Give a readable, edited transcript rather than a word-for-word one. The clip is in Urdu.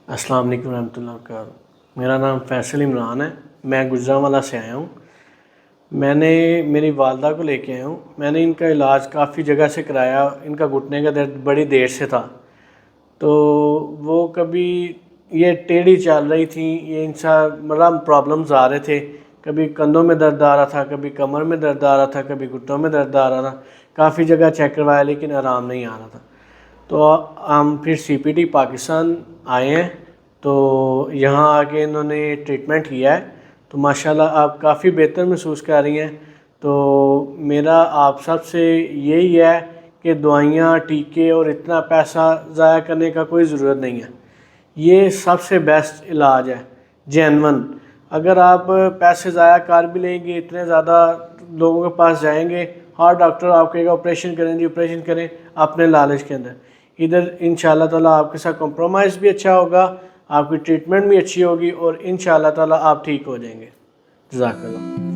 السلام علیکم ورحمۃ اللہ وبرکاتہ۔ میرا نام فیصل عمران ہے، میں گجرانوالہ سے آیا ہوں۔ میں نے میری والدہ کو لے کے آیا ہوں۔ میں نے ان کا علاج کافی جگہ سے کرایا۔ ان کا گھٹنے کا درد بڑی دیر سے تھا، تو وہ کبھی یہ ٹیڑھی چل رہی تھیں، یہ ان سے مطلب پرابلمز آ رہے تھے۔ کبھی کندھوں میں درد آ رہا تھا، کبھی کمر میں درد آ رہا تھا، کبھی گھٹنوں میں درد آ رہا تھا۔ کافی جگہ چیک کروایا لیکن آرام نہیں آ رہا تھا۔ تو ہم پھر CPT پاکستان آئے ہیں، تو یہاں آ کے انہوں نے ٹریٹمنٹ کیا ہے، تو ماشاءاللہ آپ کافی بہتر محسوس کر رہی ہیں۔ تو میرا آپ سب سے یہی ہے کہ دعائیاں، ٹیکے اور اتنا پیسہ ضائع کرنے کا کوئی ضرورت نہیں ہے۔ یہ سب سے بیسٹ علاج ہے، جینون۔ اگر آپ پیسے ضائع کر بھی لیں گے، اتنے زیادہ لوگوں کے پاس جائیں گے، ہر ڈاکٹر آپ کہے گا آپریشن کریں جی، آپریشن کریں اپنے لالچ کے اندر۔ ادھر انشاءاللہ تعالیٰ آپ کے ساتھ کمپرومائز بھی اچھا ہوگا، آپ کی ٹریٹمنٹ بھی اچھی ہوگی، اور انشاءاللہ تعالیٰ آپ ٹھیک ہو جائیں گے۔ جزاک اللہ۔